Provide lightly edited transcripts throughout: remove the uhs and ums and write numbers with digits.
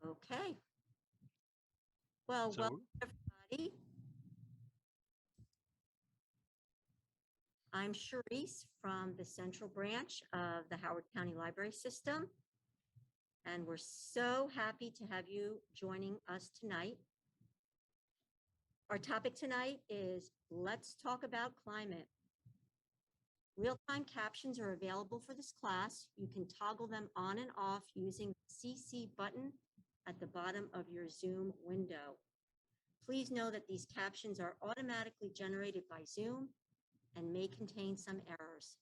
Okay. Well, So, welcome everybody. I'm Charisse from the Central Branch of the Howard County Library System, and we're so happy to have you joining us tonight. Our topic tonight is Let's Talk About Climate. Real-time captions are available for this class. You can toggle them on and off using the CC button at the bottom of your Zoom window. Please know that these captions are automatically generated by Zoom and may contain some errors.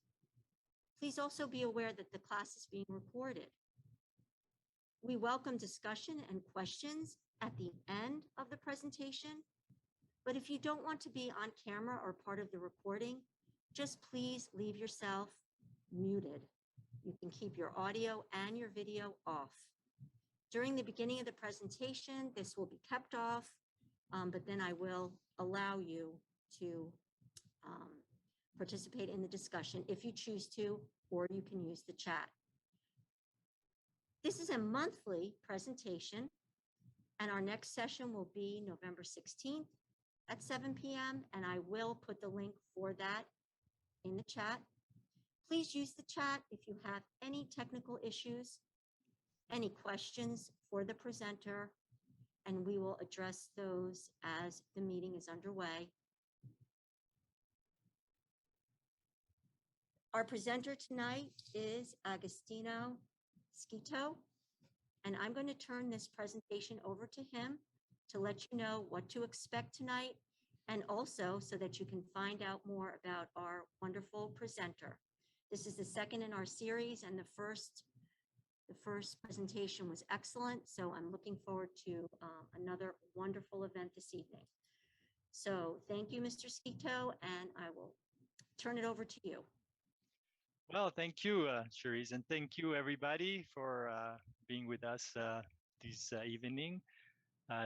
Please also be aware that the class is being recorded. We welcome discussion and questions at the end of the presentation, but if you don't want to be on camera or part of the recording, just please leave yourself muted. You can keep your audio and your video off. During the beginning of the presentation, this will be kept off, but then I will allow you to participate in the discussion if you choose to, or you can use the chat. This is a monthly presentation, and our next session will be November 16th at 7 p.m., and I will put the link for that in the chat. Please use the chat if you have any technical issues, any questions for the presenter, and we will address those as the meeting is underway. Our presenter tonight is Agostino Scito, and I'm going to turn this presentation over to him to let you know what to expect tonight, and also so that you can find out more about our wonderful presenter. This is the second in our series, and the first presentation was excellent, so I'm looking forward to another wonderful event this evening. So thank you, Mr. Scito, and I will turn it over to you. well, thank you, Charisse, and thank you, everybody, for being with us this evening.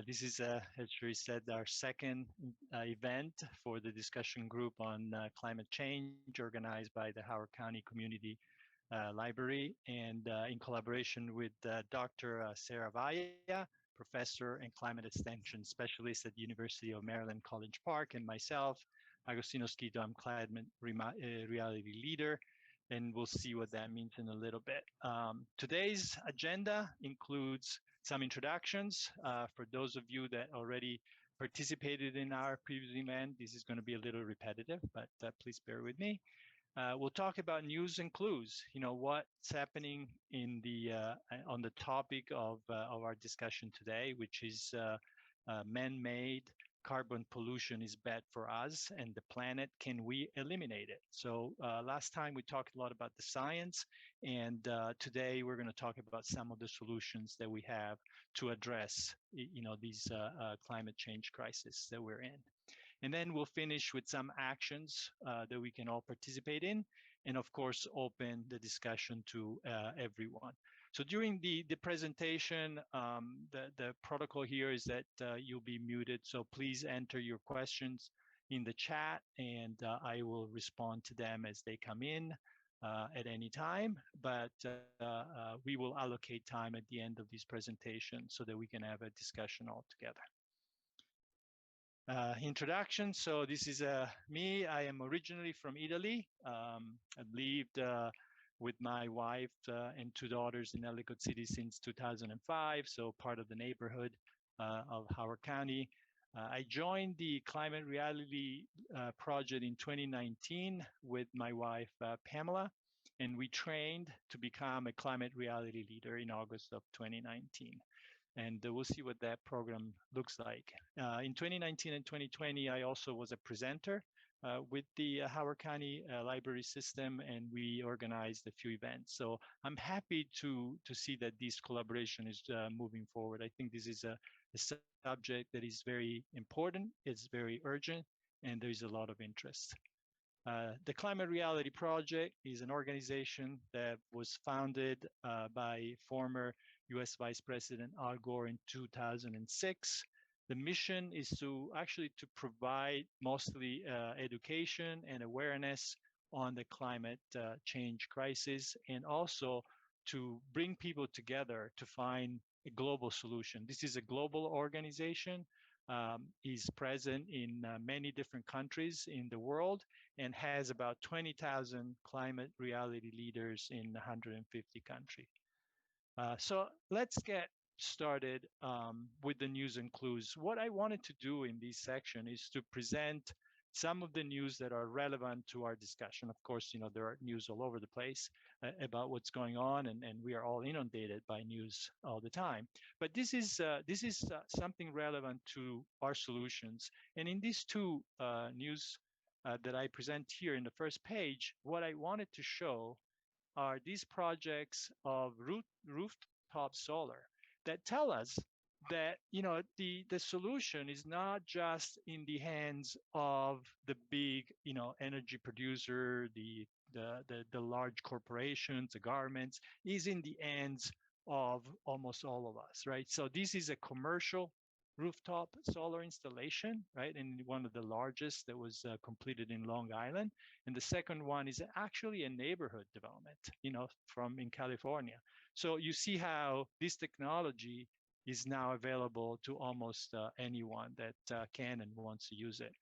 This is, as Charisse said, our second event for the discussion group on climate change organized by the Howard County Community Library and in collaboration with Dr. Sarah Vaya, professor and climate extension specialist at the University of Maryland, College Park, and myself, Agostino Scito. I'm climate reality leader, and we'll see what that means in a little bit. Today's agenda includes some introductions. For those of you that already participated in our previous event, this is going to be a little repetitive, but please bear with me. We'll talk about news and clues, what's happening in the on the topic of our discussion today, which is man-made carbon pollution is bad for us and the planet. Can we eliminate it? So last time we talked a lot about the science, and today we're going to talk about some of the solutions that we have to address, these climate change crisis that we're in. And then we'll finish with some actions that we can all participate in, and of course, open the discussion to everyone. So during the presentation, the protocol here is that you'll be muted. So please enter your questions in the chat, and I will respond to them as they come in at any time. But we will allocate time at the end of this presentation so that we can have a discussion all together. Introduction. So this is me. I am originally from Italy. I've lived with my wife and two daughters in Ellicott City since 2005, so part of the neighborhood of Howard County. I joined the Climate Reality Project in 2019 with my wife, Pamela, and we trained to become a climate reality leader in August of 2019. And we'll see what that program looks like. In 2019 and 2020, I also was a presenter with the Howard County Library System, and we organized a few events. So I'm happy to see that this collaboration is moving forward. I think this is a subject that is very important, it's very urgent, and there's a lot of interest. The Climate Reality Project is an organization that was founded by former US Vice President Al Gore in 2006. The mission is to provide mostly education and awareness on the climate change crisis, and also to bring people together to find a global solution. This is a global organization, is present in many different countries in the world, and has about 20,000 climate reality leaders in 150 countries. So let's get started with the news and clues. What I wanted to do in this section is to present some of the news that are relevant to our discussion. Of course, there are news all over the place about what's going on, and we are all inundated by news all the time. But this is something relevant to our solutions. And in these two news that I present here in the first page, what I wanted to show are these projects of rooftop solar that tell us that the solution is not just in the hands of the big energy producer, the large corporations, the governments, is in the hands of almost all of us, right? So this is a commercial rooftop solar installation, right? And one of the largest that was completed in Long Island. And the second one is actually a neighborhood development, from in California. So you see how this technology is now available to almost anyone that can and wants to use it.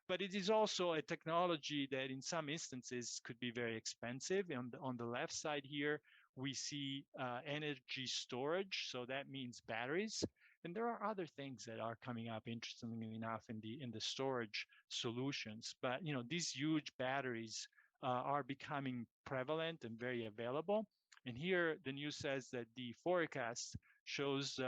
But it is also a technology that in some instances could be very expensive. On the left side here, we see energy storage. So that means batteries. And there are other things that are coming up, interestingly enough, in the storage solutions. But these huge batteries are becoming prevalent and very available. And here the news says that the forecast shows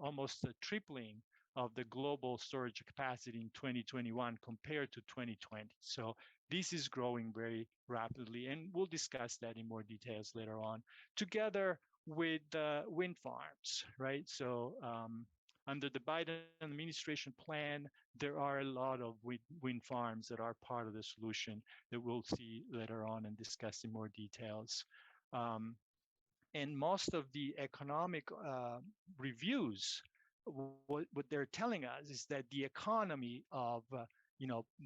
almost a tripling of the global storage capacity in 2021 compared to 2020. So this is growing very rapidly, and we'll discuss that in more details later on, together with wind farms, right? So under the Biden administration plan, there are a lot of wind farms that are part of the solution that we'll see later on and discuss in more details. And most of the economic reviews, what they're telling us is that the economy of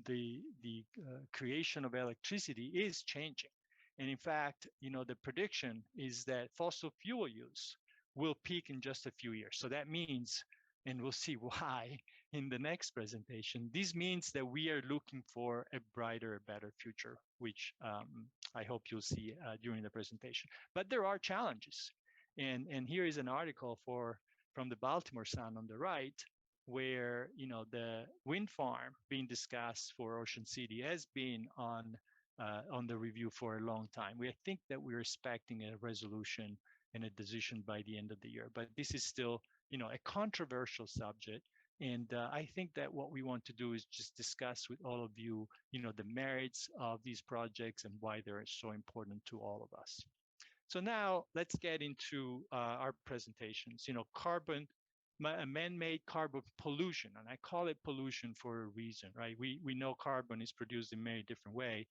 the creation of electricity is changing. And in fact, the prediction is that fossil fuel use will peak in just a few years. So that means, and we'll see why in the next presentation, this means that we are looking for a brighter, better future, which I hope you'll see during the presentation. But there are challenges. And here is an article from the Baltimore Sun on the right, where the wind farm being discussed for Ocean City has been on the review for a long time. We think that we're expecting a resolution and a decision by the end of the year, but this is still a controversial subject. And I think that what we want to do is just discuss with all of you, the merits of these projects and why they're so important to all of us. So now let's get into our presentations. Man-made carbon pollution, and I call it pollution for a reason, right? We know carbon is produced in many different ways,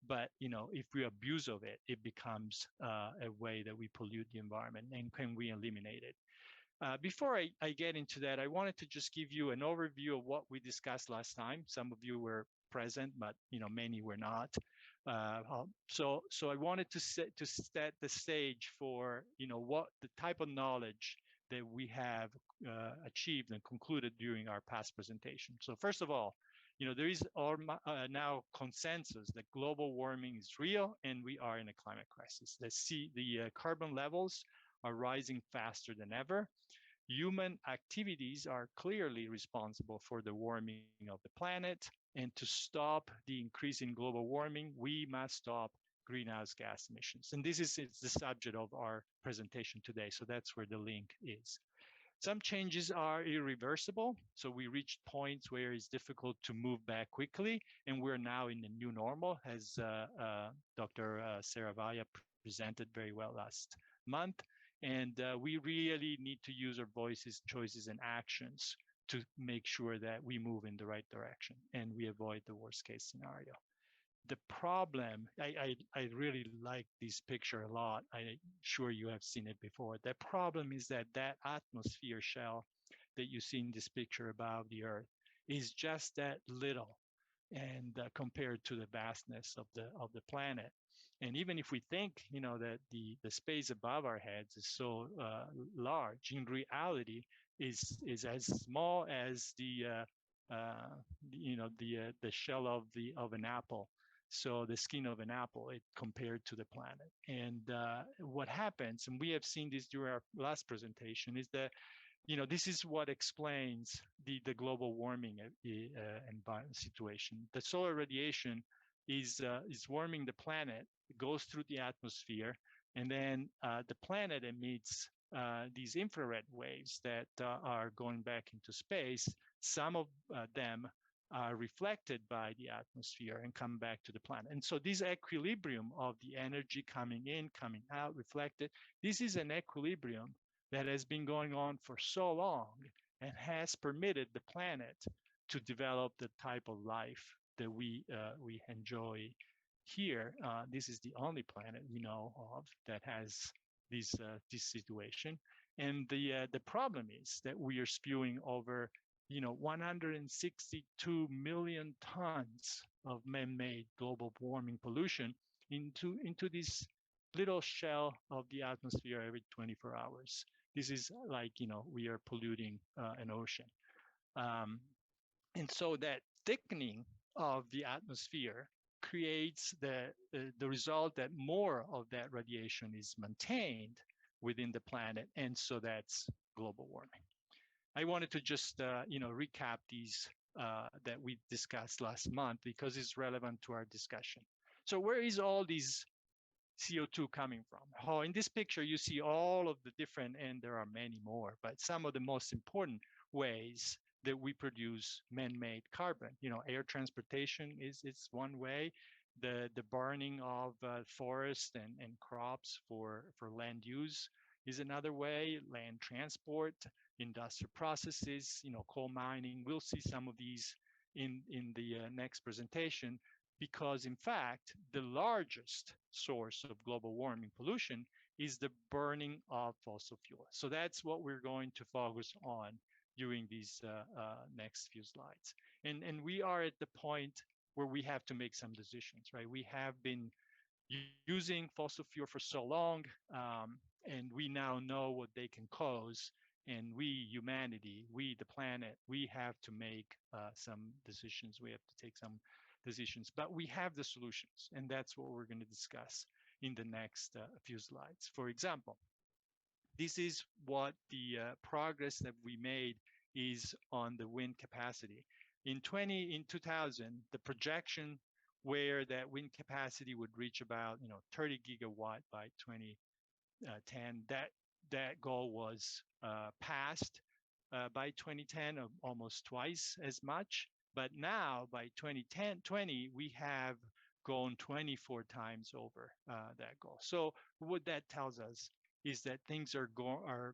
but if we abuse of it, it becomes a way that we pollute the environment. And can we eliminate it? Before I get into that, I wanted to just give you an overview of what we discussed last time. Some of you were present, but many were not. So I wanted to set the stage for what the type of knowledge that we have achieved and concluded during our past presentation. So first of all, there is now consensus that global warming is real and we are in a climate crisis. The carbon levels are rising faster than ever. Human activities are clearly responsible for the warming of the planet. And to stop the increase in global warming, we must stop greenhouse gas emissions. And this is the subject of our presentation today. So that's where the link is. Some changes are irreversible. So we reached points where it's difficult to move back quickly. And we're now in the new normal, as Dr. Saravaya presented very well last month. And we really need to use our voices, choices, and actions to make sure that we move in the right direction and we avoid the worst case scenario. The problem, I really like this picture a lot. I'm sure you have seen it before. The problem is that atmosphere shell that you see in this picture above the Earth is just that little, and compared to the vastness of the planet. And even if we think, that the space above our heads is so large, in reality, is as small as the shell of an apple. So the skin of an apple, it compared to the planet. And what happens, and we have seen this during our last presentation, is that this is what explains the global warming situation. The solar radiation is warming the planet. It goes through the atmosphere, and then the planet emits these infrared waves that are going back into space. Some of them are reflected by the atmosphere and come back to the planet. And so this equilibrium of the energy coming in, coming out, reflected, this is an equilibrium that has been going on for so long and has permitted the planet to develop the type of life that we enjoy here. This is the only planet we know of that has this situation, and the problem is that we are spewing over 162 million tons of man-made global warming pollution into this little shell of the atmosphere every 24 hours. This is like, we are polluting an ocean. Um, and so that thickening of the atmosphere creates the result that more of that radiation is maintained within the planet. And so that's global warming. I wanted to just, recap these that we discussed last month because it's relevant to our discussion. So where is all these CO2 coming from? Oh, in this picture, you see all of the different, and there are many more, but some of the most important ways that we produce man-made carbon. Air transportation is one way. The burning of forests and crops for land use is another way. Land transport, industrial processes, coal mining. We'll see some of these in the next presentation, because in fact, the largest source of global warming pollution is the burning of fossil fuel. So that's what we're going to focus on during these next few slides. And we are at the point where we have to make some decisions, right? We have been using fossil fuel for so long, and we now know what they can cause. And we, humanity, we, the planet, we have to make some decisions. We have to take some decisions, but we have the solutions, and that's what we're going to discuss in the next few slides. For example, this is what the progress that we made is on the wind capacity. In 2000, the projection where that wind capacity would reach about 30 gigawatt by 2010. That goal was passed by 2010, almost twice as much. But now by 2020, we have gone 24 times over that goal. So what that tells us is that things are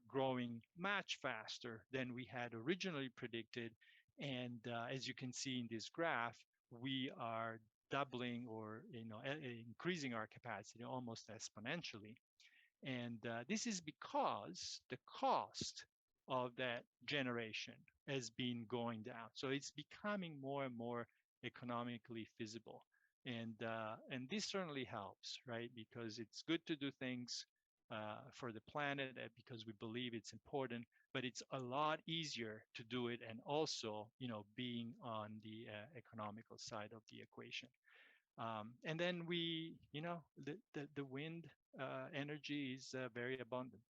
growing much faster than we had originally predicted. And as you can see in this graph, we are doubling or increasing our capacity almost exponentially. And this is because the cost of that generation has been going down. So it's becoming more and more economically feasible. And this certainly helps, right? Because it's good to do things for the planet because we believe it's important, but it's a lot easier to do it and also, being on the economical side of the equation. And then the wind energy is very abundant.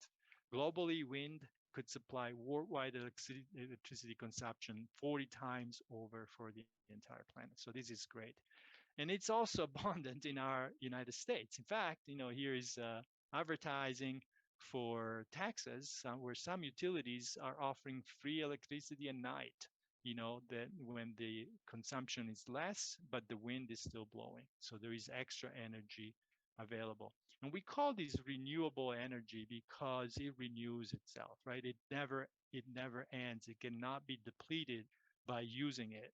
Globally, wind could supply worldwide electricity consumption 40 times over for the entire planet. So this is great. And it's also abundant in our United States. In fact, here is advertising for Texas, where some utilities are offering free electricity at night, that when the consumption is less, but the wind is still blowing. So there is extra energy available. And we call this renewable energy because it renews itself, right? It never ends. It cannot be depleted by using it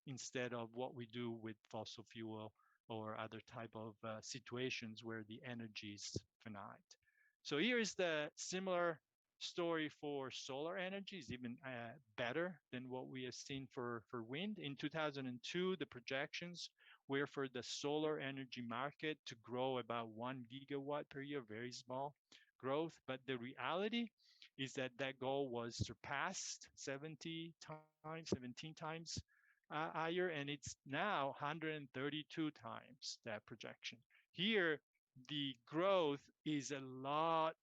instead of what we do with fossil fuel or other type of situations where the energy is finite. So here is the similar story for solar energy, is even better than what we have seen for wind. In 2002, the projections were for the solar energy market to grow about 1 gigawatt per year, very small growth. But the reality is that that goal was surpassed 17 times higher, and it's now 132 times that projection. Here, the growth is a lot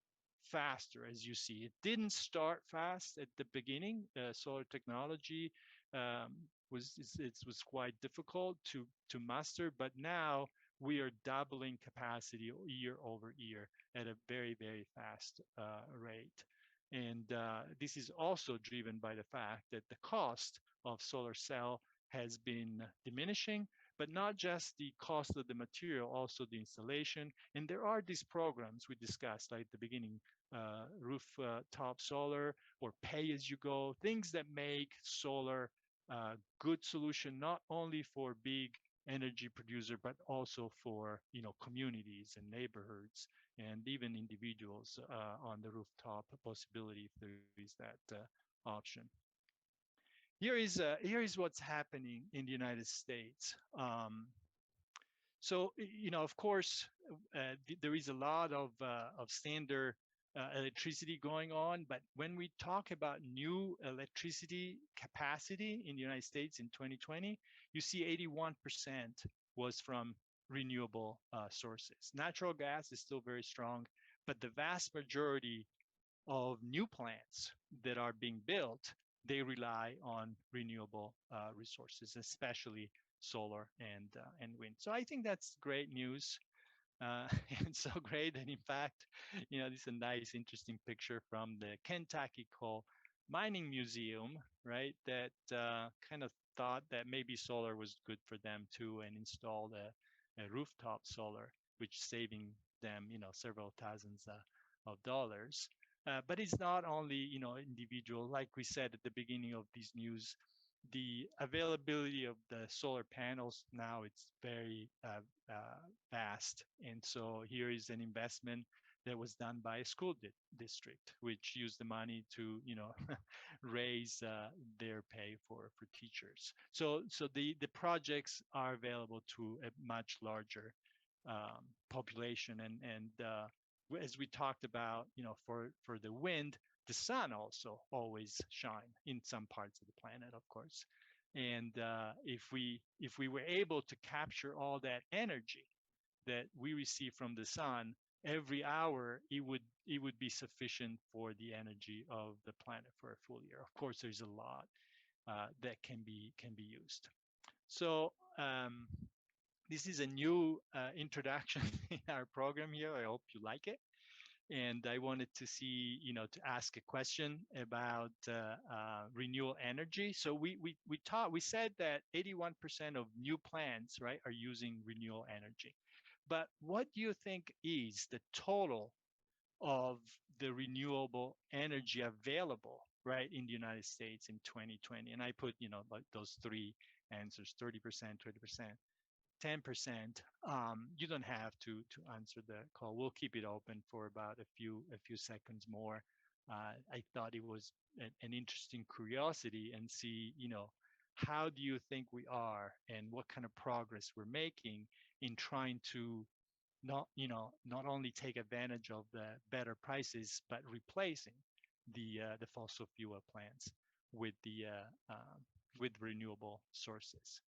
faster, as you see. It didn't start fast at the beginning. Solar technology it was quite difficult to master, but now we are doubling capacity year over year at a very, very fast rate. And this is also driven by the fact that the cost of solar cell has been diminishing, but not just the cost of the material, also the installation. And there are these programs we discussed like at the beginning, rooftop solar or pay as you go, things that make solar a good solution, not only for big energy producer, but also for communities and neighborhoods and even individuals on the rooftop possibility if there is that option. Here is what's happening in the United States. So, of course, there is a lot of standard electricity going on. But when we talk about new electricity capacity in the United States in 2020, you see 81% was from renewable sources. Natural gas is still very strong, but the vast majority of new plants that are being built, they rely on renewable resources, especially solar and wind. So I think that's great news. And so great. And in fact, this is a nice, interesting picture from the Kentucky Coal Mining Museum, right? That kind of thought that maybe solar was good for them too, and installed a rooftop solar, which saving them, several thousands of dollars. But it's not only, individual. Like we said at the beginning of this news, the availability of the solar panels now it's very vast, and so here is an investment that was done by a school district, which used the money to raise their pay for teachers. So the projects are available to a much larger population, and as we talked about, for the wind, the sun also always shine in some parts of the planet, of course. And if we were able to capture all that energy that we receive from the sun every hour, it would be sufficient for the energy of the planet for a full year. Of course, there's a lot that can be used. So this is a new introduction in our program here. I hope you like it. And I wanted to to ask a question about renewable energy. So we said that 81% of new plants, right, are using renewable energy. But what do you think is the total of the renewable energy available, right, in the United States in 2020? And I put, like those three answers: 30%, 20%. 10%. You don't have to answer the call. We'll keep it open for about a few seconds more. I thought it was an interesting curiosity and see, how do you think we are and what kind of progress we're making in trying to not only take advantage of the better prices, but replacing the fossil fuel plants with with renewable sources.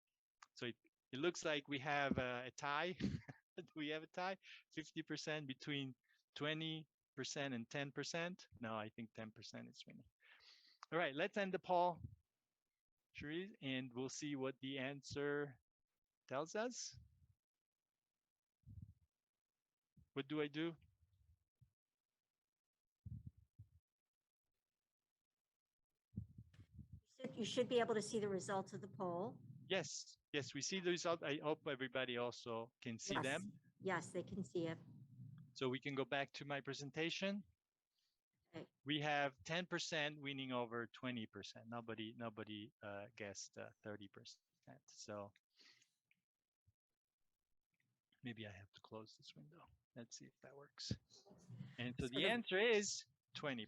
So it looks like we have a tie. Do we have a tie? 50% between 20% and 10%. No, I think 10% is winning. All right, let's end the poll, Cherise, and we'll see what the answer tells us. What do I do? You should be able to see the results of the poll. Yes, we see the result. I hope everybody also can see them. Yes, they can see it. So we can go back to my presentation. Okay. We have 10% winning over 20%. Nobody guessed 30%. So maybe I have to close this window. Let's see if that works. And so the answer is 20%,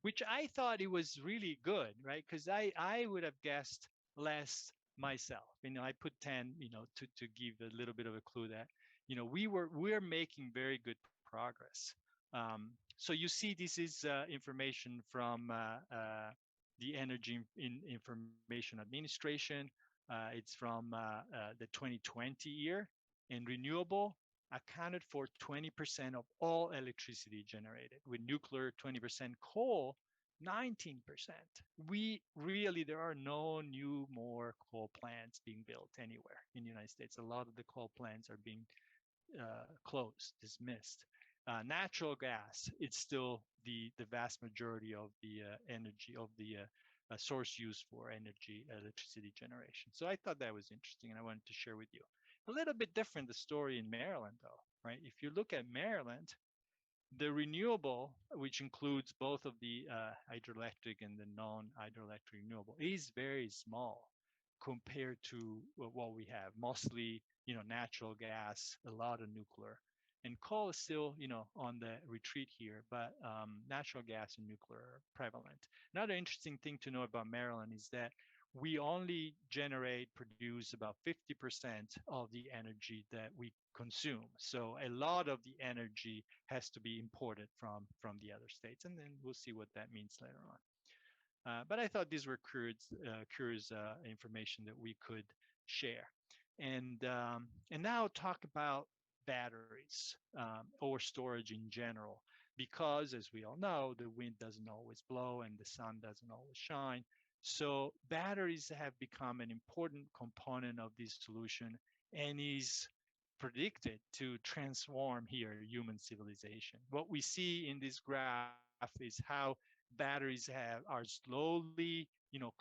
which I thought it was really good, right? Because I would have guessed less myself. I put 10, to give a little bit of a clue that, we're making very good progress. So you see, this is information from the Energy Information Administration. It's from the 2020 year, and renewable accounted for 20% of all electricity generated, with nuclear 20%, coal 19%. There are no new more coal plants being built anywhere in the United States. A lot of the coal plants are being closed, dismissed. Natural gas, it's still the vast majority of the energy of the source used for electricity generation. So I thought that was interesting, and I wanted to share with you. A little bit different the story in Maryland, though, right? If you look at Maryland, the renewable, which includes both of the hydroelectric and the non-hydroelectric renewable, is very small compared to what we have. Mostly, natural gas, a lot of nuclear, and coal is still, on the retreat here. But natural gas and nuclear are prevalent. Another interesting thing to know about Maryland is that we only produce about 50% of the energy that we consume. So a lot of the energy has to be imported from the other states, and then we'll see what that means later on. But I thought these were curious information that we could share, and now talk about batteries or storage in general, because as we all know, the wind doesn't always blow and the sun doesn't always shine. So batteries have become an important component of this solution, and is predicted to transform here human civilization. What we see in this graph is how batteries are slowly,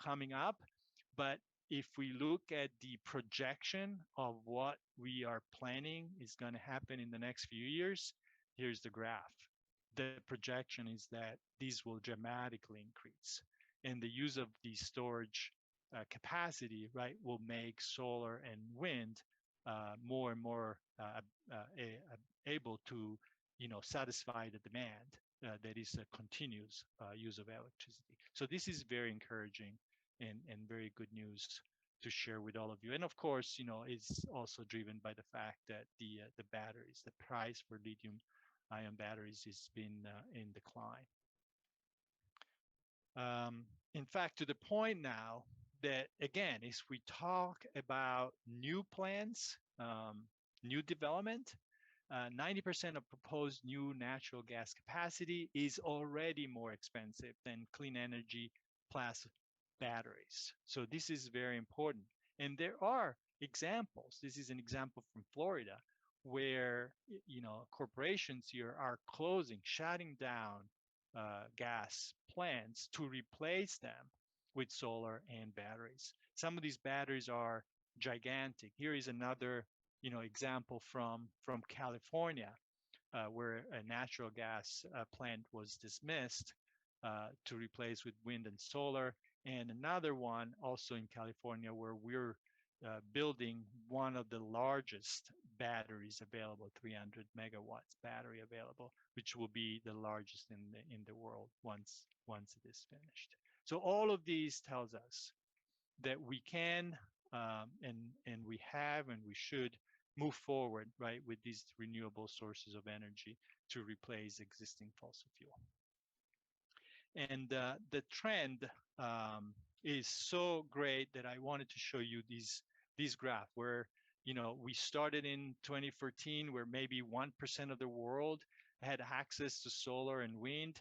coming up. But if we look at the projection of what we are planning is going to happen in the next few years, here's the graph. The projection is that these will dramatically increase, and the use of the storage capacity, right, will make solar and wind more and more able to, satisfy the demand that is a continuous use of electricity. So this is very encouraging and very good news to share with all of you. And of course, it's also driven by the fact that the batteries, the price for lithium-ion batteries, has been in decline. In fact, to the point now that, again, if we talk about new plants, new development, 90% of proposed new natural gas capacity is already more expensive than clean energy plus batteries. So this is very important. And there are examples. This is an example from Florida, where corporations here are shutting down gas plants to replace them with solar and batteries. Some of these batteries are gigantic. Here is another example from California, where a natural gas plant was dismissed to replace with wind and solar, and another one also in California, where we're building one of the largest batteries available, 300 megawatts battery available, which will be the largest in the world once it is finished. So all of these tells us that we can and we have and we should move forward, right, with these renewable sources of energy to replace existing fossil fuel. And the trend is so great that I wanted to show you these graph, where we started in 2014, where maybe 1% of the world had access to solar and wind,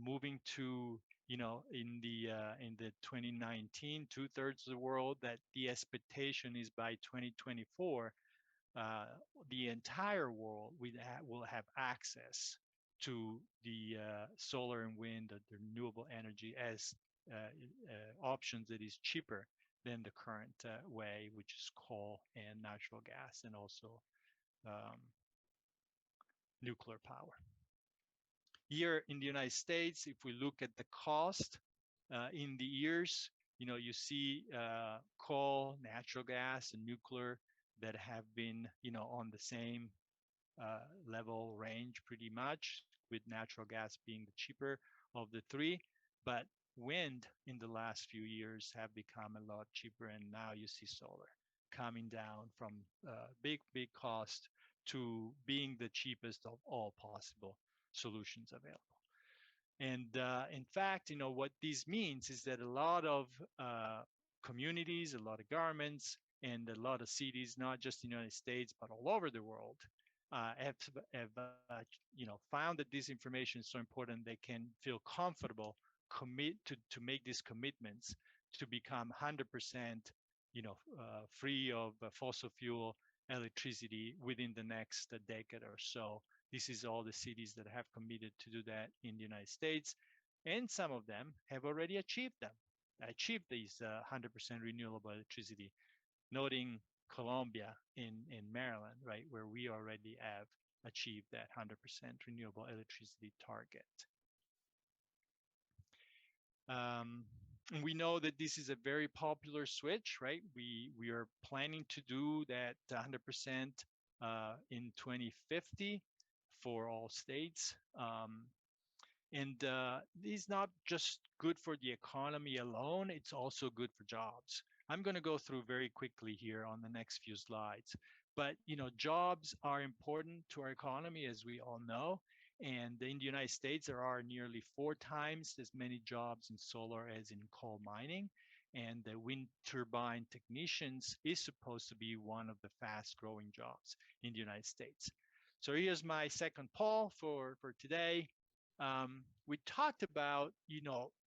moving to in the 2019, 2/3 of the world, that the expectation is by 2024 the entire world will have access to the solar and wind, the renewable energy, as options that is cheaper than the current way, which is coal and natural gas, and also nuclear power. Here in the United States, if we look at the cost in the years, you see coal, natural gas, and nuclear that have been, on the same level range pretty much, with natural gas being the cheaper of the three. But wind in the last few years have become a lot cheaper, and now you see solar coming down from big cost to being the cheapest of all possible solutions available. And in fact, what this means is that a lot of uh, communities, a lot of governments, and a lot of cities, not just in the United States, but all over the world, have found that this information is so important they can feel comfortable to make these commitments to become 100% free of fossil fuel electricity within the next decade or so. This is all the cities that have committed to do that in the United States, and some of them have already achieved these 100% renewable electricity, noting Colombia in Maryland, right, where we already have achieved that 100% renewable electricity target. And we know that this is a very popular switch, right? We are planning to do that 100% in 2050 for all states. And this is not just good for the economy alone, it's also good for jobs. I'm going to go through very quickly here on the next few slides. But jobs are important to our economy, as we all know. And in the United States, there are nearly 4 times as many jobs in solar as in coal mining. And the wind turbine technicians is supposed to be one of the fast growing jobs in the United States. So here's my second poll for today. We talked about,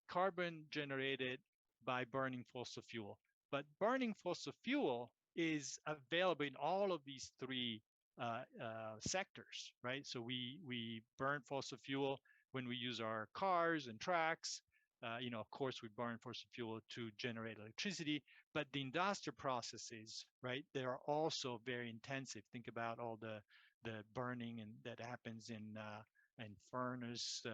carbon generated by burning fossil fuel, but burning fossil fuel is available in all of these three sectors, right? So we burn fossil fuel when we use our cars and trucks. Of course, we burn fossil fuel to generate electricity, but the industrial processes, right, they are also very intensive. Think about all the burning and that happens in furnace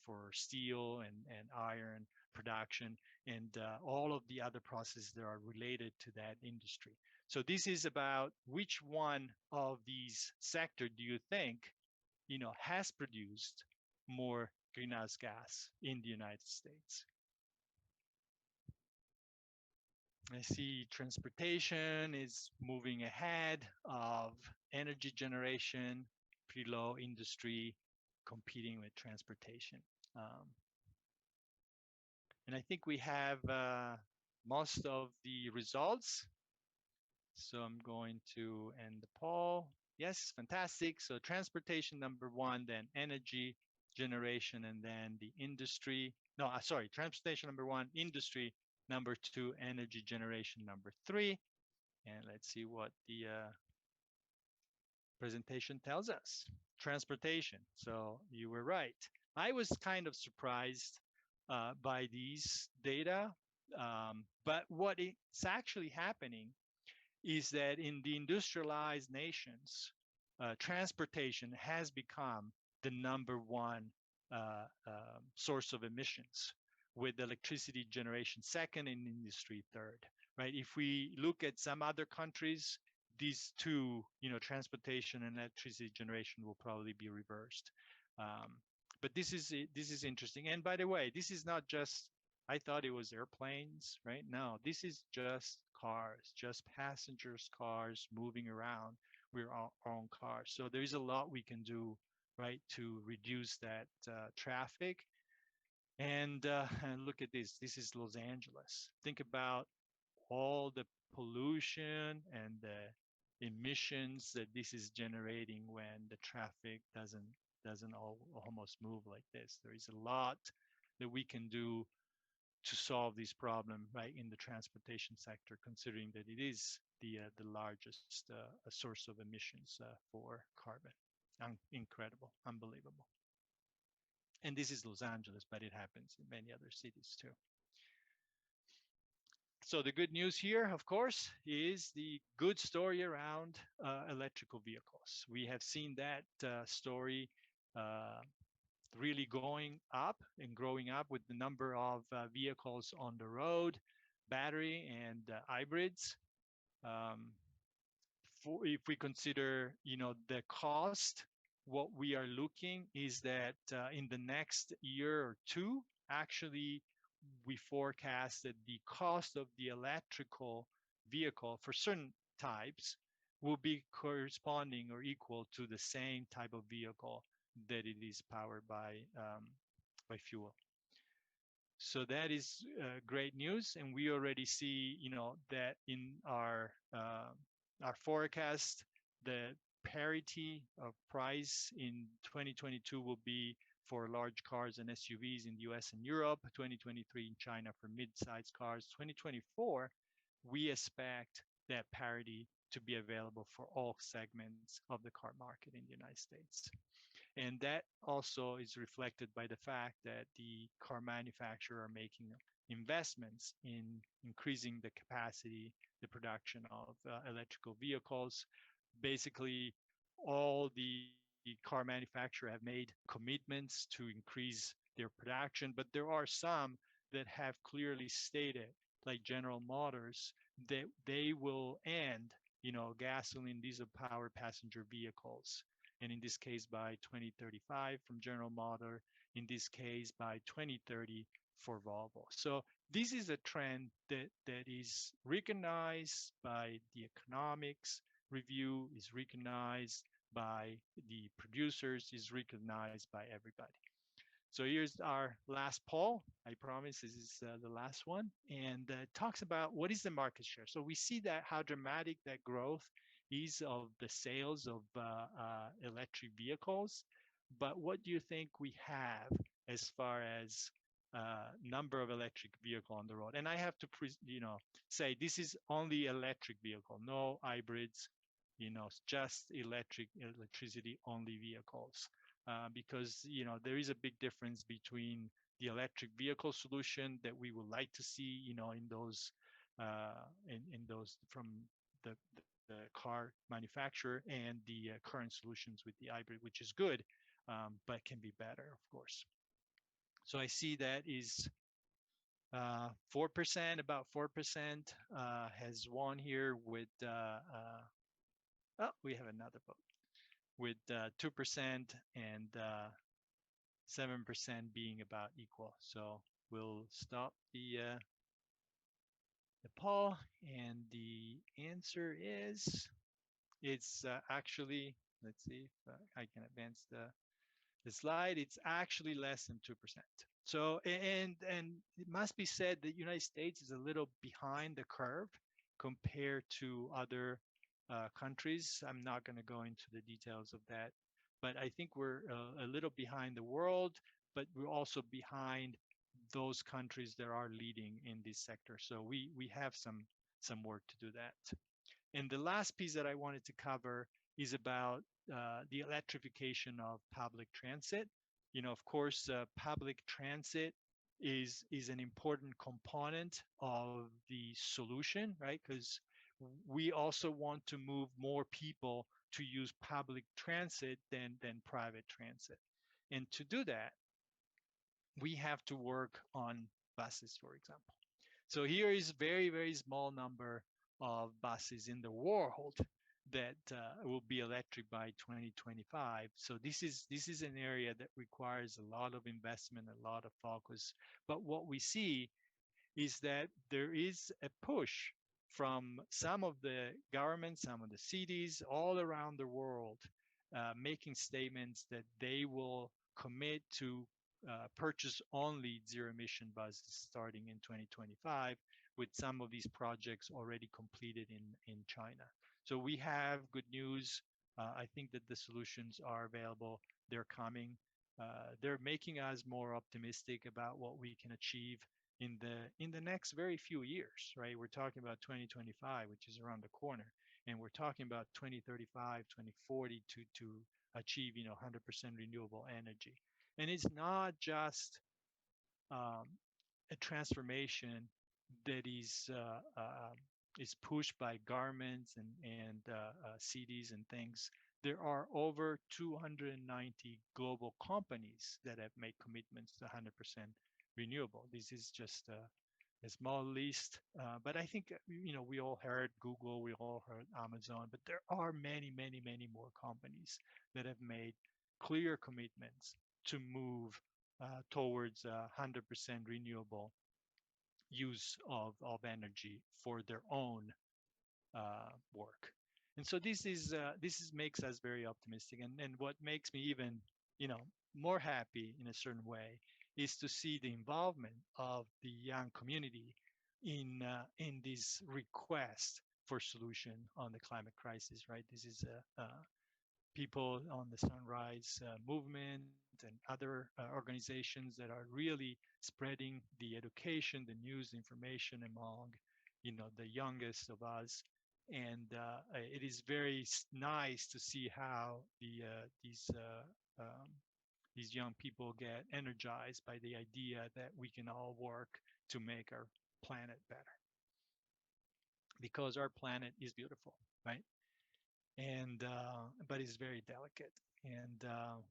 for steel and iron production, and all of the other processes that are related to that industry. So this is about which one of these sector do you think has produced more greenhouse gas in the United States? I see transportation is moving ahead of energy generation, pretty low industry competing with transportation. And I think we have most of the results. So I'm going to end the poll. Yes, fantastic. So transportation number 1, then energy generation, and then the industry. No, sorry, transportation number 1, industry number 2, energy generation number 3. And let's see what the presentation tells us. Transportation. So you were right. I was kind of surprised by these data, but what is actually happening is that in the industrialized nations, transportation has become the number 1 source of emissions, with electricity generation second and industry third, right? If we look at some other countries, these two, transportation and electricity generation will probably be reversed. But this is interesting. And by the way, this is not just, I thought it was airplanes, right? No, this is just cars, just passengers' cars moving around with our own cars. So there is a lot we can do, right, to reduce that traffic. And look at this. This is Los Angeles. Think about all the pollution and the emissions that this is generating when the traffic doesn't almost move like this. There is a lot that we can do to solve this problem, right, in the transportation sector, considering that it is the largest source of emissions for carbon. Incredible, unbelievable. And this is Los Angeles, but it happens in many other cities too. So the good news here, of course, is the good story around electrical vehicles. We have seen that story really going up and growing up with the number of vehicles on the road, battery and hybrids. If we consider, the cost, what we are looking is that in the next year or two, actually, we forecast that the cost of the electrical vehicle for certain types will be corresponding or equal to the same type of vehicle that it is powered by fuel. So that is great news, and we already see, that in our forecast, the parity of price in 2022 will be for large cars and SUVs in the US and Europe, 2023 in China for mid-sized cars. 2024, we expect that parity to be available for all segments of the car market in the United States. And that also is reflected by the fact that the car manufacturer are making investments in increasing the capacity, the production of electrical vehicles. Basically, all the car manufacturer have made commitments to increase their production, but there are some that have clearly stated, like General Motors, that they will end, gasoline diesel powered passenger vehicles, and in this case by 2035 from General Motors, in this case by 2030 for Volvo. So this is a trend that is recognized by the economics review, is recognized by the producers, is recognized by everybody. So here's our last poll. I promise this is the last one. And talks about what is the market share. So we see that how dramatic that growth is of the sales of electric vehicles. But what do you think we have as far as number of electric vehicle on the road? And I have to, say this is only electric vehicle, no hybrids, just electricity only vehicles. Because there is a big difference between the electric vehicle solution that we would like to see, in those from the car manufacturer and the current solutions with the hybrid, which is good, but can be better, of course. So I see that is 4%, about 4% has won here with, oh, we have another vote with 2% and 7% being about equal. So we'll stop the poll, and the answer is it's actually, let's see if I can advance the slide. It's actually less than 2%. So and it must be said that United States is a little behind the curve compared to other countries. I'm not going to go into the details of that, but I think we're a little behind the world, but we're also behind those countries that are leading in this sector. So we have some work to do that. And the last piece that I wanted to cover is about the electrification of public transit. Of course, public transit is an important component of the solution, right? Because we also want to move more people to use public transit than private transit. And to do that, we have to work on buses, for example. So here is very, very small number of buses in the world that will be electric by 2025. So this is an area that requires a lot of investment, a lot of focus. But what we see is that there is a push from some of the governments, some of the cities all around the world, making statements that they will commit to purchase only zero emission buses starting in 2025, with some of these projects already completed in China. So we have good news. I think that the solutions are available. They're coming. They're making us more optimistic about what we can achieve in the next very few years, right? We're talking about 2025, which is around the corner, and we're talking about 2035, 2040 to achieve 100% renewable energy. And it's not just a transformation that is pushed by governments and cities and things. There are over 290 global companies that have made commitments to 100% renewable. This is just a small list, but I think we all heard Google, we all heard Amazon, but there are many, many, many more companies that have made clear commitments to move towards 100% renewable use of energy for their own work. And so this makes us very optimistic. And what makes me even more happy in a certain way is to see the involvement of the young community in this request for solution on the climate crisis. Right, this is people on the Sunrise Movement and other organizations that are really spreading the education, the news, information among, the youngest of us. And it is very nice to see how these young people get energized by the idea that we can all work to make our planet better, because our planet is beautiful, right? And but it's very delicate, and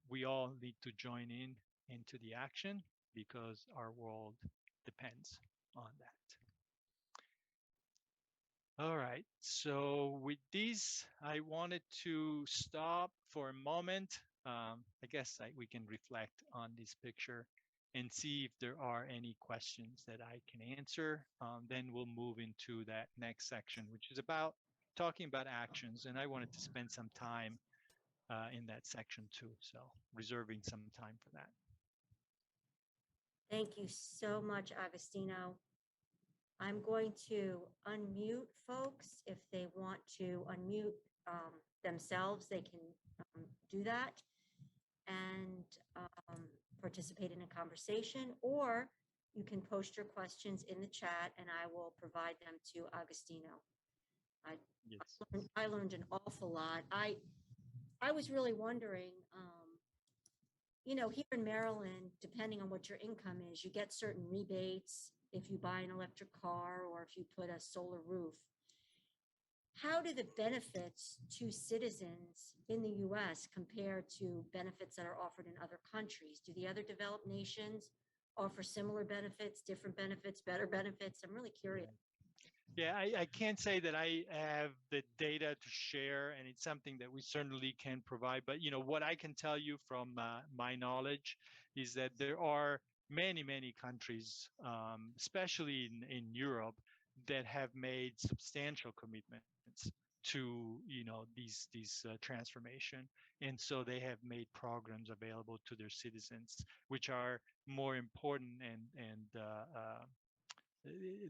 we all need to join in into the action because our world depends on that. All right, so with this I wanted to stop for a moment. I guess we can reflect on this picture and see if there are any questions that I can answer. Then we'll move into that next section, which is about talking about actions. And I wanted to spend some time in that section too. So reserving some time for that. Thank you so much, Agostino. I'm going to unmute folks. If they want to unmute themselves, they can do that and participate in a conversation, or you can post your questions in the chat and I will provide them to Agostino. Yes. I learned an awful lot. I was really wondering, here in Maryland, depending on what your income is, you get certain rebates if you buy an electric car or if you put a solar roof. How do the benefits to citizens in the US compare to benefits that are offered in other countries? Do the other developed nations offer similar benefits, different benefits, better benefits? I'm really curious. Yeah, I can't say that I have the data to share, and it's something that we certainly can provide. But what I can tell you from my knowledge is that there are many, many countries, especially in Europe, that have made substantial commitments to these transformation, and so they have made programs available to their citizens, which are more important and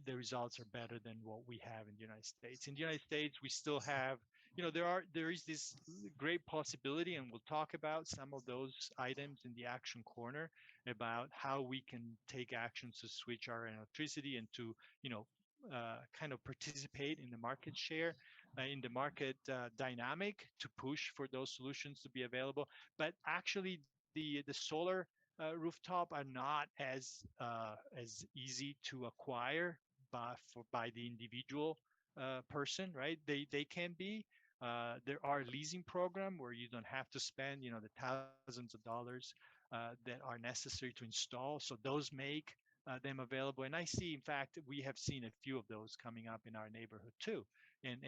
the results are better than what we have in the United States. In the United States, we still have, there is this great possibility, and we'll talk about some of those items in the action corner about how we can take actions to switch our electricity and to, kind of participate in the market share, in the market dynamic to push for those solutions to be available. But actually, the solar rooftop are not as easy to acquire by the individual person, right? They can be. There are leasing program where you don't have to spend the thousands of dollars that are necessary to install. So those make them available. And I see, in fact, we have seen a few of those coming up in our neighborhood too. And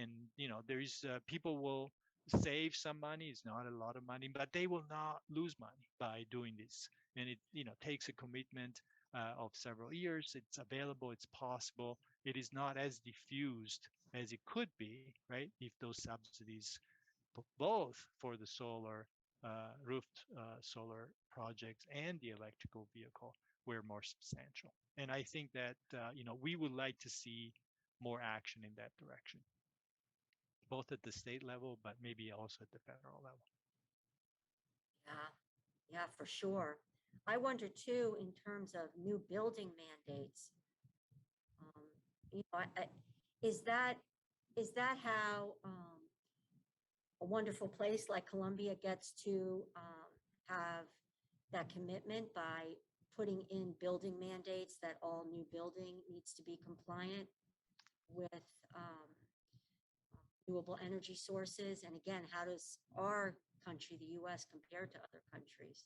there is people will save some money. It's not a lot of money, but they will not lose money by doing this. And it takes a commitment of several years. It's available. It's possible. It is not as diffused as it could be, right? If those subsidies, both for the solar roofed solar projects and the electrical vehicle, were more substantial. And I think that we would like to see more action in that direction, both at the state level, but maybe also at the federal level. Yeah, for sure. I wonder too, in terms of new building mandates, is that how a wonderful place like Columbia gets to have that commitment by putting in building mandates that all new building needs to be compliant with renewable energy sources? And again, how does our country, the US, compare to other countries?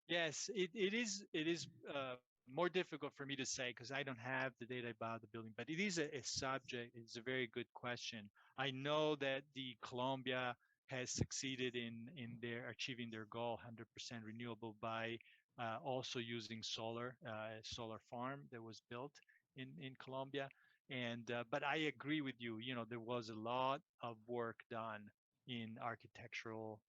Yes, it is more difficult for me to say because I don't have the data about the building, but it is a subject. It's a very good question. I know that the Colombia has succeeded in their achieving their goal 100% renewable by also using solar, a solar farm that was built in Colombia. And but I agree with you. You know, there was a lot of work done in architectural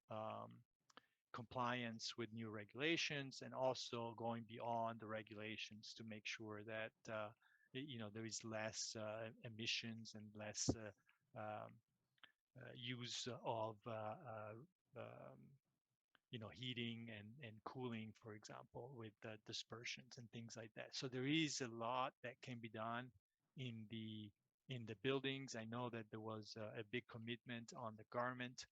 compliance with new regulations, and also going beyond the regulations to make sure that you know, there is less emissions and less use of you know, heating and cooling, for example, with dispersions and things like that. So there is a lot that can be done in the buildings. I know that there was a big commitment on the government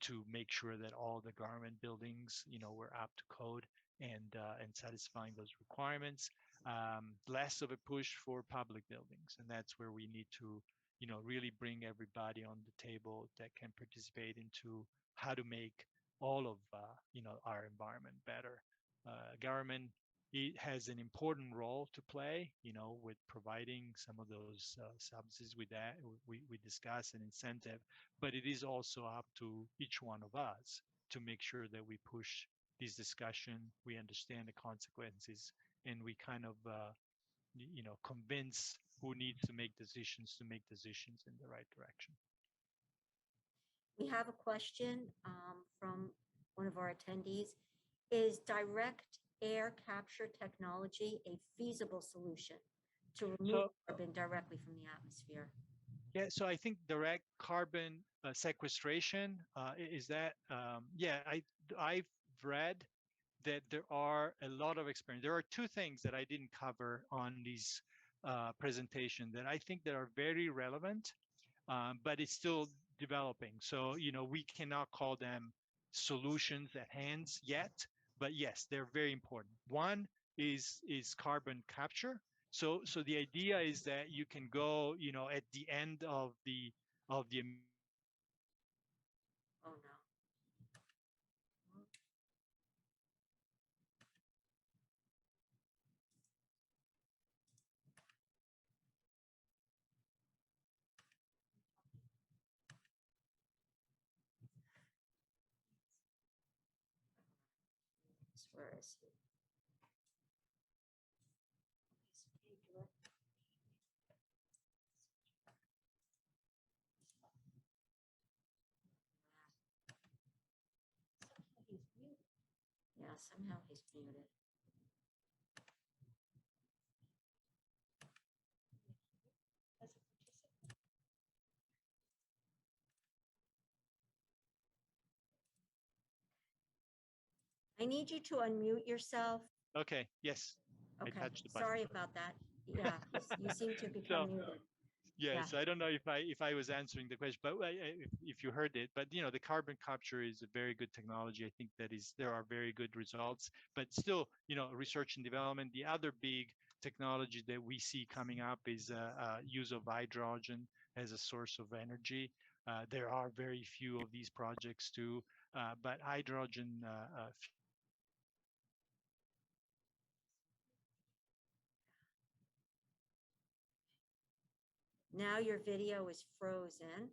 to make sure that all the government buildings, you know, were up to code and satisfying those requirements. Less of a push for public buildings, and that's where we need to, you know, really bring everybody on the table that can participate into how to make all of you know, our environment better. Government, it has an important role to play, you know, with providing some of those subsidies with that we discuss an incentive, but it is also up to each one of us to make sure that we push this discussion, we understand the consequences, and we kind of you know, convince who needs to make decisions in the right direction. We have a question from one of our attendees. Is direct air capture technology a feasible solution to remove So carbon directly from the atmosphere? yeah, so I think direct carbon sequestration is that yeah, I've read that there are a lot of experience. There are two things that I didn't cover on this presentation that I think that are very relevant, but it's still developing. So, you know, we cannot call them solutions at hands yet, but yes, they're very important. One is carbon capture. So the idea is that you can go, you know, at the end of the Oh, no. Where is he? Yeah, somehow he's muted. I need you to unmute yourself. okay, yes, I Okay, touched the button. sorry about that. Yeah, you seem to become So muted. yeah, Yeah. so I don't know if I was answering the question, but if you heard it, but you know, the carbon capture is a very good technology. I think that is, there are very good results, but still, you know, research and development. The other big technology that we see coming up is use of hydrogen as a source of energy. There are very few of these projects too, but hydrogen Now your video is frozen.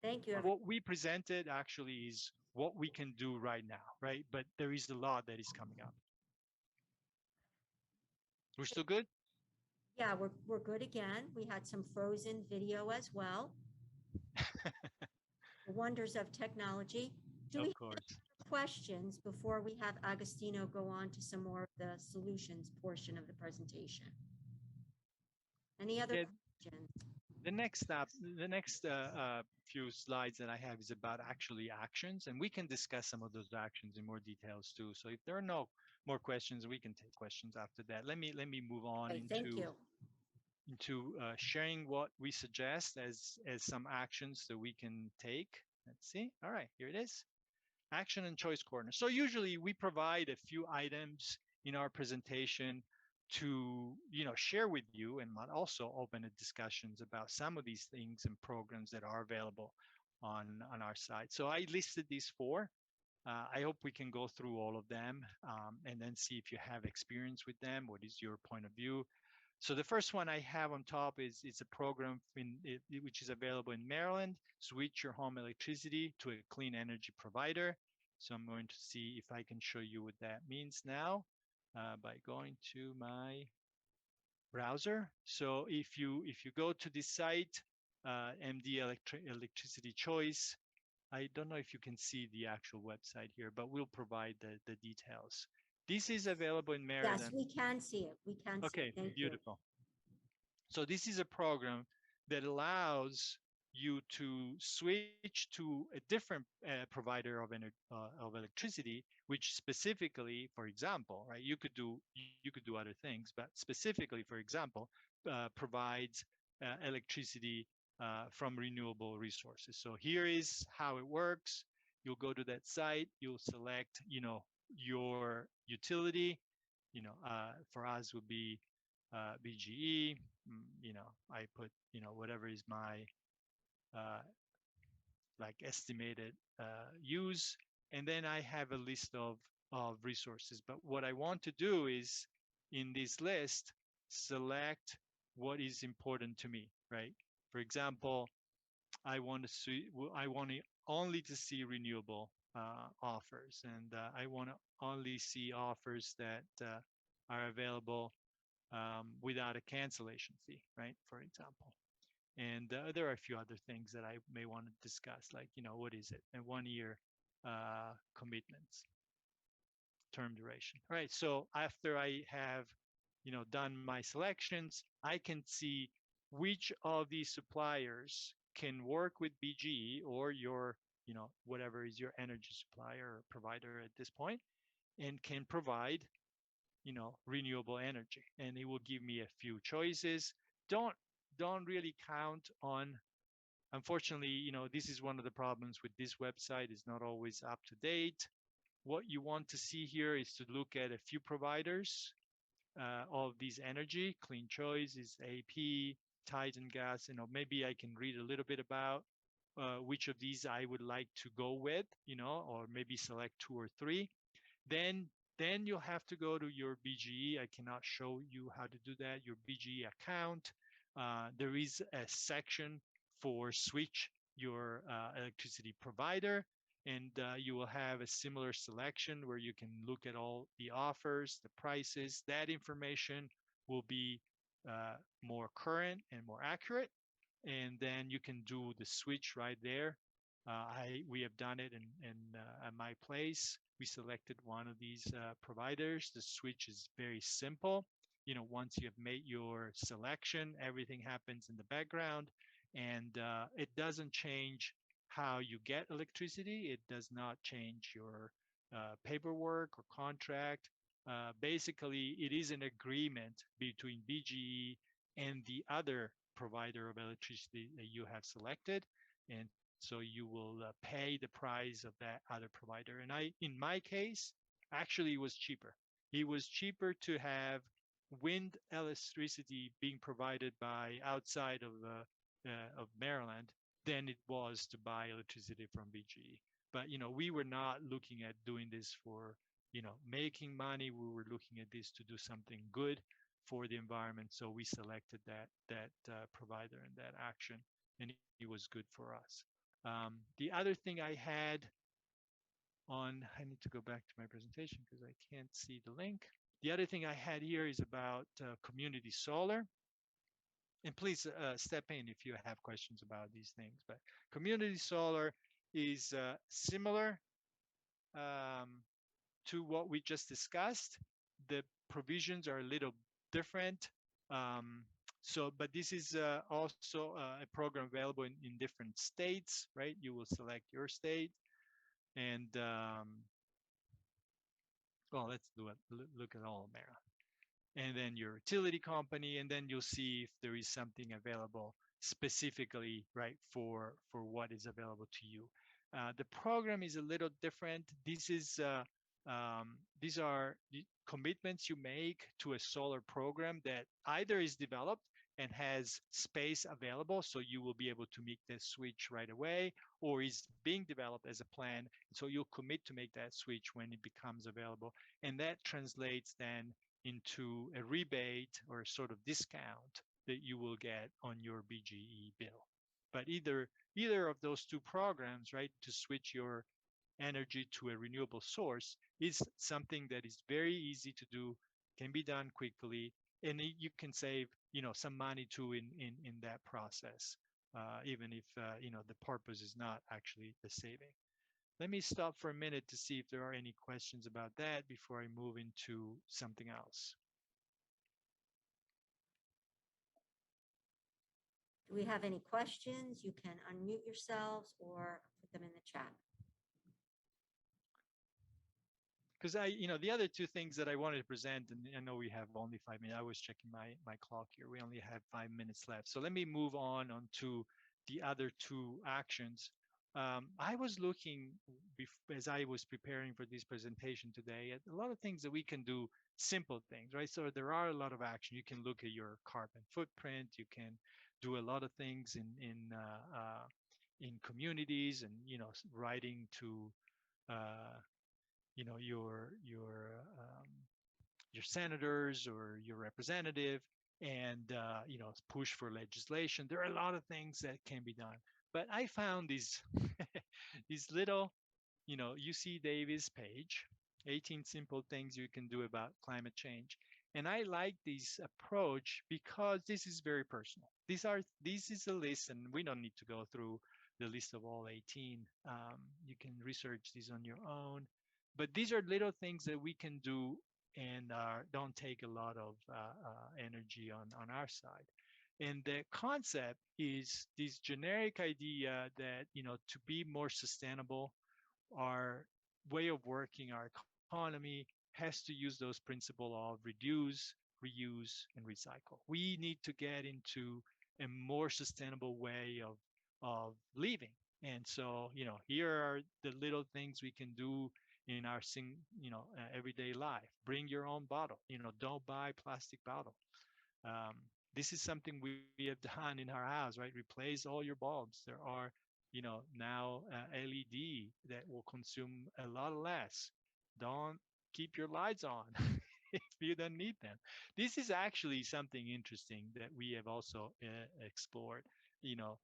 Thank you. what we presented actually is what we can do right now, right? But there is a lot that is coming up. We're still good? Yeah, we're good again. We had some frozen video as well. The wonders of technology. Do we Of have course. questions before we have Agostino go on to some more of the solutions portion of the presentation? Any other Yeah, questions? the next few slides that I have is about actually actions, and we can discuss some of those actions in more details too. So if there are no more questions, we can take questions after that. Let me move on Okay, thank you. into sharing what we suggest as some actions that we can take. Let's see. All right, here it is. Action and choice corner. So usually we provide a few items in our presentation to, you know, share with you, and might also open a discussions about some of these things and programs that are available on our site. So I listed these four. I hope we can go through all of them and then see if you have experience with them. What is your point of view? So the first one I have on top is a program which is available in Maryland. Switch your home electricity to a clean energy provider. So I'm going to see if I can show you what that means now by going to my browser. So if you go to this site, Electricity Choice, I don't know if you can see the actual website here, but we'll provide the details. This is available in Yes, Maryland. we can see it. We can see it. Okay, Thank you. beautiful. So this is a program that allows you to switch to a different provider of electricity, which specifically, for example, right, you could do other things, but specifically, for example, provides electricity from renewable resources. So here is how it works. You'll go to that site. You'll select, your utility. For us would be BGE. I put, whatever is my uh, like estimated use, and then I have a list of resources. But what I want to do is in this list select what is important to me, right? For example, I want only to see renewable offers, and I want to only see offers that are available without a cancellation fee, right? For example. And there are a few other things that I may want to discuss, like, what is it? And 1 year commitments, term duration. All right. So after I have, done my selections, I can see which of these suppliers can work with BGE or your, whatever is your energy supplier or provider at this point, and can provide renewable energy, and it will give me a few choices. Don't really count on, unfortunately, this is one of the problems with this website, is not always up to date. What you want to see here is to look at a few providers of these energy. Clean Choice is AP, Titan Gas. Maybe I can read a little bit about which of these I would like to go with, or maybe select two or three. Then you'll have to go to your BGE. I cannot show you how to do that. Your BGE account. There is a section for switch your electricity provider, and you will have a similar selection where you can look at all the offers, the prices. That information will be more current and more accurate, and then you can do the switch right there. We have done it at my place. We selected one of these providers. The switch is very simple. Once you have made your selection, everything happens in the background, and it doesn't change how you get electricity. It does not change your paperwork or contract. Basically, it is an agreement between BGE and the other provider of electricity that you have selected. And so you will pay the price of that other provider. And in my case, actually, it was cheaper. It was cheaper to have wind electricity being provided by outside of Maryland than it was to buy electricity from BGE. But we were not looking at doing this for making money. We were looking at this to do something good for the environment. So we selected that provider and that action, and it was good for us. The other thing I had I need to go back to my presentation because I can't see the link. The other thing I had here is about community solar. And please step in if you have questions about these things. But community solar is similar um, to what we just discussed. The provisions are a little different. But this is also a program available in different states, right? You will select your state, and well, let's do it. Look at all America, and then your utility company, and then you'll see if there is something available specifically, right, for what is available to you. The program is a little different. These are the commitments you make to a solar program that either is developed and has space available, so you will be able to make the switch right away, or is being developed as a plan, so you'll commit to make that switch when it becomes available, and that translates then into a rebate or a sort of discount that you will get on your BGE bill. But either of those two programs, right, to switch your energy to a renewable source is something that is very easy to do, can be done quickly, and you can save, some money too in that process, even if, the purpose is not actually the saving. Let me stop for a minute to see if there are any questions about that before I move into something else. Do we have any questions? You can unmute yourselves or put them in the chat. Because the other two things that I wanted to present, and I know we have only 5 minutes. I was checking my clock here. We only have 5 minutes left. So let me move on to the other two actions. I was looking as I was preparing for this presentation today at a lot of things that we can do, simple things, right? So there are a lot of action. You can look at your carbon footprint. You can do a lot of things in communities, and writing to uh, your senators or your representative, and push for legislation. There are a lot of things that can be done, but I found these these little, UC Davis page, 18 simple things you can do about climate change. And I like this approach because this is very personal. This is a list, and we don't need to go through the list of all 18. You can research these on your own, but these are little things that we can do, and don't take a lot of energy on our side. And the concept is this generic idea that, to be more sustainable, our way of working, our economy has to use those principles of reduce, reuse, and recycle. We need to get into a more sustainable way of living. And so, here are the little things we can do in our everyday life. Bring your own bottle. Don't buy plastic bottle. Um, this is something we have done in our house, right? Replace all your bulbs. There are, now LED that will consume a lot less. Don't keep your lights on if you don't need them. This is actually something interesting that we have also explored. You know,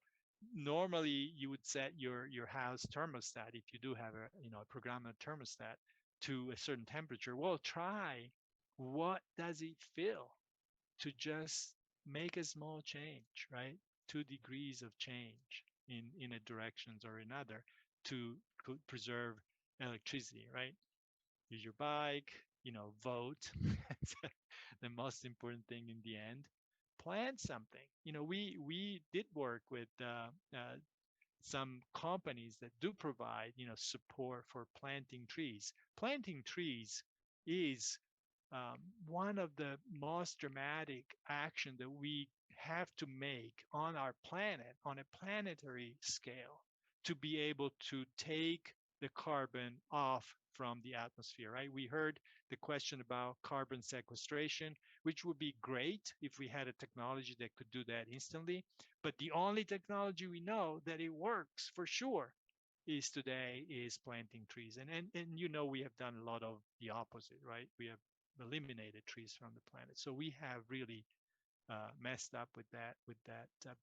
Normally you would set your house thermostat, if you do have a programmed thermostat, to a certain temperature. Well, try what does it feel to just make a small change, right? 2 degrees of change in a directions or another to preserve electricity, right? Use your bike, vote. The most important thing in the end. Plant something. We did work with some companies that do provide, support for planting trees. Planting trees is one of the most dramatic action that we have to make on our planet, on a planetary scale, to be able to take the carbon off from the atmosphere, right? We heard the question about carbon sequestration, which would be great if we had a technology that could do that instantly. But the only technology we know that it works for sure is today is planting trees. And we have done a lot of the opposite, right? We have eliminated trees from the planet. So we have really messed up with that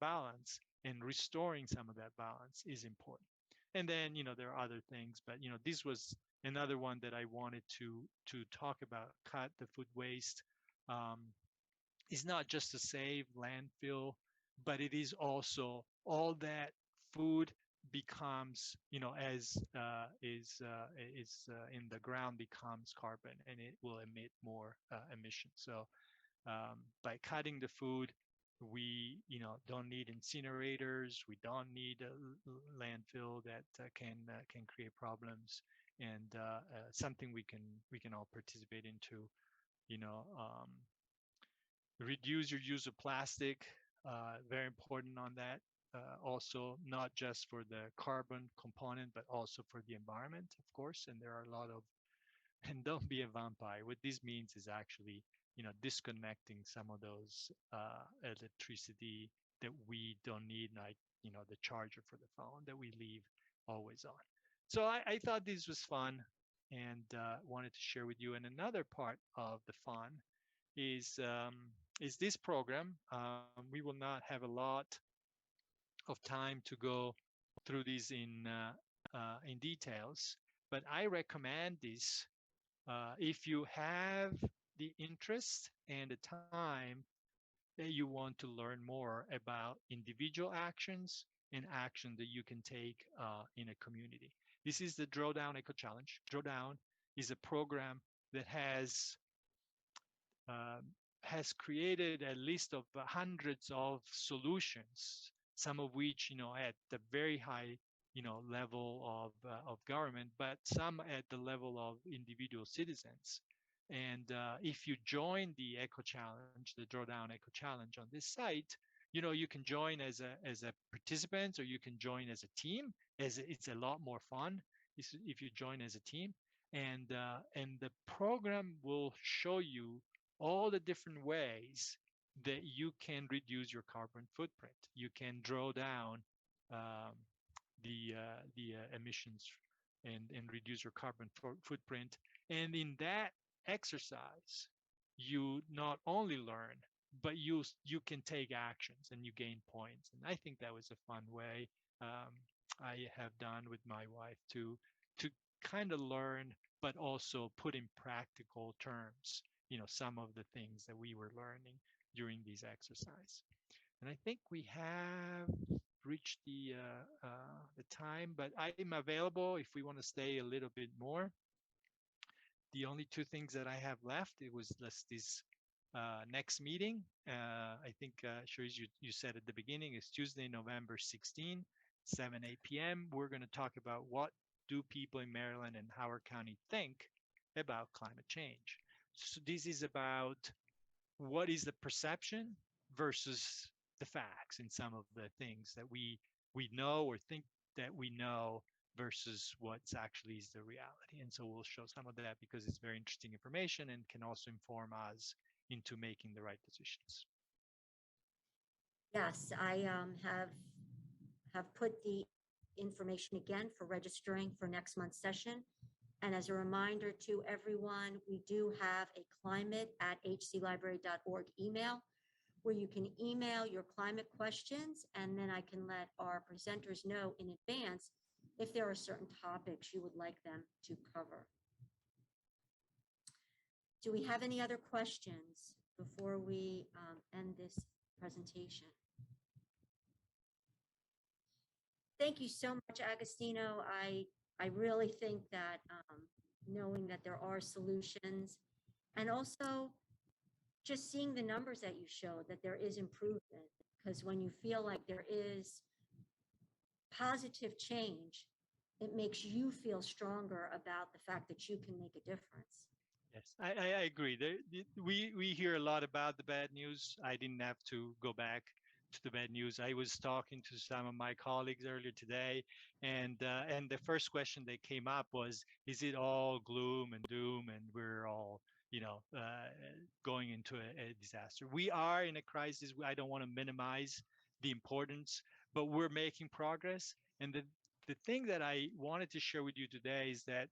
balance, and restoring some of that balance is important. And then there are other things, but this was another one that I wanted to talk about. Cut the food waste. Um, is not just to save landfill, but it is also all that food becomes, as in the ground, becomes carbon, and it will emit more emissions. So by cutting the food, we don't need incinerators. We don't need a landfill that can create problems, and something we can all participate into. You know. Reduce your use of plastic, very important on that. Also, not just for the carbon component, but also for the environment, of course. And there are a lot of, and don't be a vampire. What this means is actually, disconnecting some of those electricity that we don't need, like, the charger for the phone that we leave always on. So I thought this was fun, and wanted to share with you. And another part of the fun is um, is this program. We will not have a lot of time to go through these in details, But I recommend this if you have the interest and the time that you want to learn more about individual actions and action that you can take in a community. This is the Drawdown Eco Challenge. Drawdown is a program that um, has created a list of hundreds of solutions, some of which, at the very high, level of government, but some at the level of individual citizens. And if you join the Eco Challenge, the Drawdown Eco Challenge on this site, you can join as a participant, or you can join as a team. As it's a lot more fun if you join as a team, and the program will show you all the different ways that you can reduce your carbon footprint. You can draw down um, the emissions and reduce your carbon footprint. And in that exercise, you not only learn, but you can take actions and you gain points. And I think that was a fun way I have done with my wife to kind of learn, but also put in practical terms, some of the things that we were learning during these exercise. And I think we have reached the time, but I'm available if we want to stay a little bit more. The only two things that I have left, it was this next meeting. I think, Cherise, you said at the beginning, is Tuesday, November 16, 7, 8 p.m. We're going to talk about what do people in Maryland and Howard County think about climate change. So this is about what is the perception versus the facts in some of the things that we know or think that we know versus what's actually is the reality. And so we'll show some of that because it's very interesting information and can also inform us into making the right decisions. Yes, I have put the information again for registering for next month's session. And as a reminder to everyone, we do have a climate@hclibrary.org email where you can email your climate questions, and then I can let our presenters know in advance if there are certain topics you would like them to cover. Do we have any other questions before we end this presentation? Thank you so much, Agostino. I really think that knowing that there are solutions, and also just seeing the numbers that you showed, that there is improvement, because when you feel like there is positive change, it makes you feel stronger about the fact that you can make a difference. Yes, I agree. We hear a lot about the bad news. I didn't have to go back to the bad news. I was talking to some of my colleagues earlier today, and the first question that came up was, "Is it all gloom and doom, and we're all going into a disaster?" We are in a crisis. I don't want to minimize the importance, but we're making progress. And the thing that I wanted to share with you today is that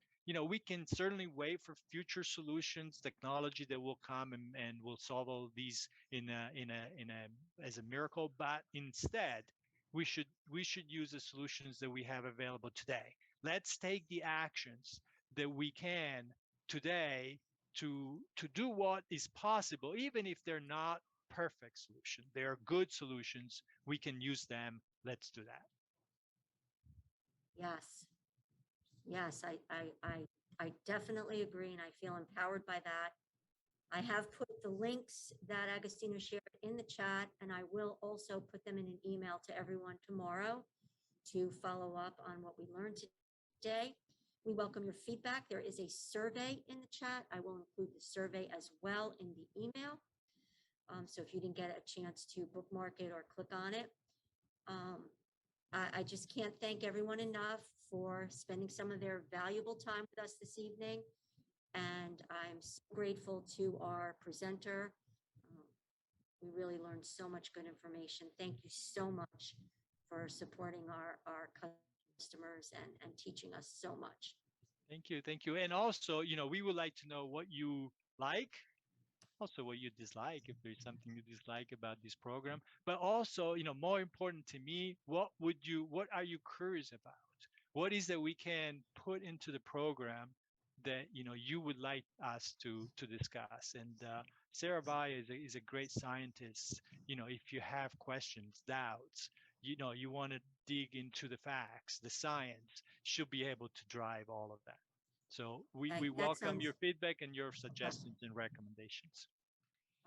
we can certainly wait for future solutions, technology that will come and will solve all of these as a miracle. But instead, we should use the solutions that we have available today. Let's take the actions that we can today to do what is possible, even if they're not perfect solutions. They are good solutions. We can use them. Let's do that. Yes. Yes, I definitely agree, and I feel empowered by that. I have put the links that Agostino shared in the chat, and I will also put them in an email to everyone tomorrow to follow up on what we learned today. We welcome your feedback. There is a survey in the chat. I will include the survey as well in the email. So if you didn't get a chance to bookmark it or click on it, I just can't thank everyone enough for spending some of their valuable time with us this evening. And I'm so grateful to our presenter. We really learned so much good information. Thank you so much for supporting our customers and teaching us so much. Thank you. Thank you. And also, we would like to know what you like, also what you dislike, if there's something you dislike about this program, but also, more important to me, what are you curious about? What is that we can put into the program that you would like us to discuss. And Sarah Bai is a great scientist. If you have questions, doubts, you want to dig into the facts, the science, she'll be able to drive all of that. So we That welcome sounds your feedback and your suggestions and recommendations.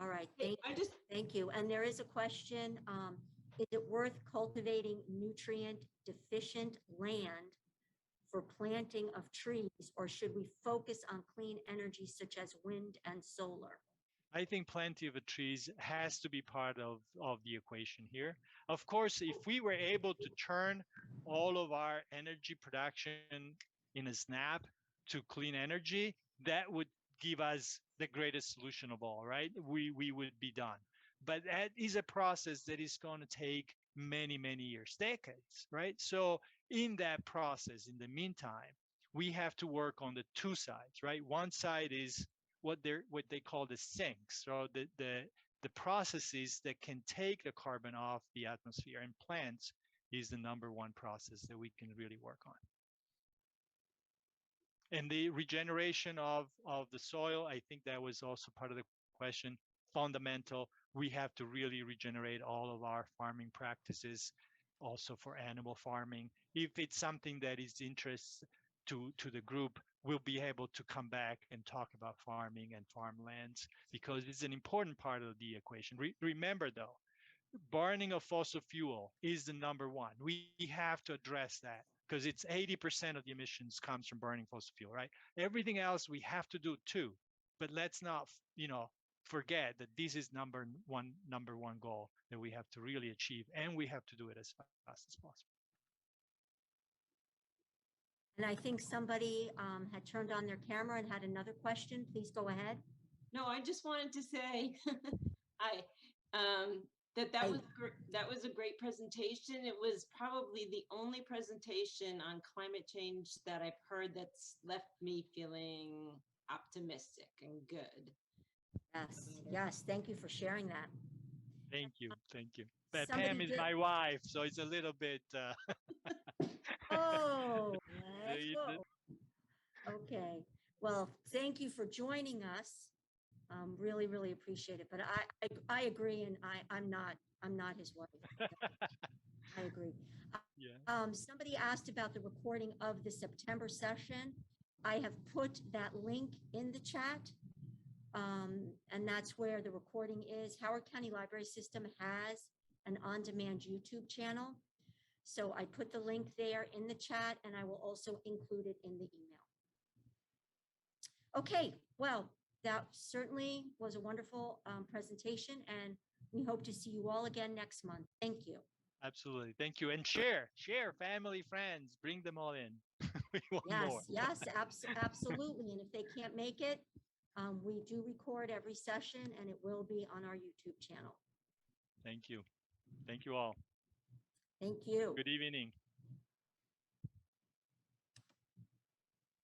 all right. Hey, Thank you. And there is a question. Is it worth cultivating nutrient deficient land for planting of trees, or should we focus on clean energy such as wind and solar? I think plenty of trees has to be part of the equation here. Of course, if we were able to turn all of our energy production in a snap to clean energy, that would give us the greatest solution of all, right? We would be done. But that is a process that is going to take many, many years, decades, right? So in that process, in the meantime, we have to work on the two sides, right? One side is what they call the sinks, so the processes that can take the carbon off the atmosphere, and plants is the number one process that we can really work on. And the regeneration of the soil, I think that was also part of the question. Fundamental, we have to really regenerate all of our farming practices, also for animal farming. If it's something that is interest to the group, we'll be able to come back and talk about farming and farmlands, because it's an important part of the equation. Remember though, burning of fossil fuel is the number one. We have to address that, because it's 80% of the emissions comes from burning fossil fuel, right? Everything else we have to do too, but let's not, forget that this is number one goal that we have to really achieve, and we have to do it as fast as possible. And I think somebody had turned on their camera and had another question. Please go ahead. No, I just wanted to say, that was a great presentation. It was probably the only presentation on climate change that I've heard that's left me feeling optimistic and good. Yes. Thank you for sharing that. Thank you. But Pam is my wife, so it's a little bit. Oh, okay. Well, thank you for joining us. Really, really appreciate it. But I agree, and I'm not his wife. I agree. Yeah. Somebody asked about the recording of the September session. I have put that link in the chat. And that's where the recording is. Howard County Library System has an on-demand YouTube channel. So I put the link there in the chat, and I will also include it in the email. Okay, well, that certainly was a wonderful presentation, and we hope to see you all again next month. Thank you. Absolutely. Thank you. And share, family, friends, bring them all in. We want more. Yes, absolutely. And if they can't make it, we do record every session, and it will be on our YouTube channel. Thank you. Thank you all. Thank you. Good evening.